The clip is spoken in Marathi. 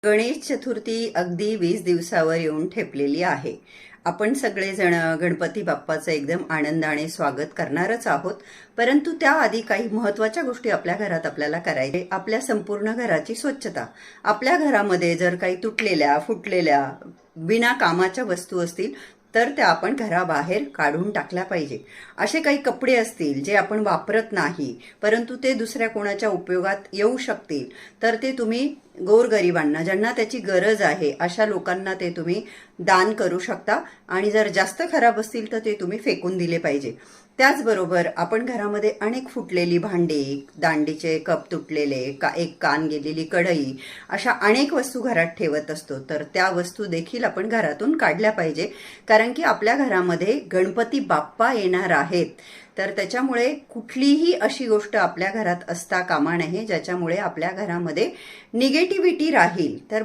गणेश चतुर्थी अगदी 20 दिवसावर येऊन ठेपलेली आहे. आपण सगळेजण गणपती बाप्पाचं एकदम आनंदाने स्वागत करणारच आहोत. परंतु त्याआधी काही महत्त्वाच्या गोष्टी आपल्या घरात आपल्याला करायचे. आपल्या संपूर्ण घराची स्वच्छता. आपल्या घरामध्ये जर काही तुटलेल्या, फुटलेल्या, बिना कामाच्या वस्तू असतील तर त्या आपण घराबाहेर काढून टाकल्या पाहिजे. असे काही कपडे असतील जे आपण वापरत नाही परंतु ते दुसऱ्या कोणाच्या उपयोगात येऊ शकतील तर ते तुम्ही गोरगरिबांना, ज्यांना त्याची गरज आहे अशा लोकांना ते तुम्ही दान करू शकता. आणि जर जास्त खराब असतील तर ते तुम्ही फेकून दिले पाहिजे. त्याचबरोबर आपण घरामध्ये अनेक फुटलेली भांडी, दांडीचे कप तुटलेले, एक कान गेलेली कढई, अशा अनेक वस्तू घरात ठेवत असतो. तर त्या वस्तू देखील आपण घरातून काढल्या पाहिजे. कारण की आपल्या घरामध्ये गणपती बाप्पा येणार आहेत. तर त्याच्यामुळे कुठलीही अशी गोष्ट आपल्या घरात असता कामा नये ज्याच्यामुळे आपल्या घरामध्ये निगेटिव्हिटी राहील. तर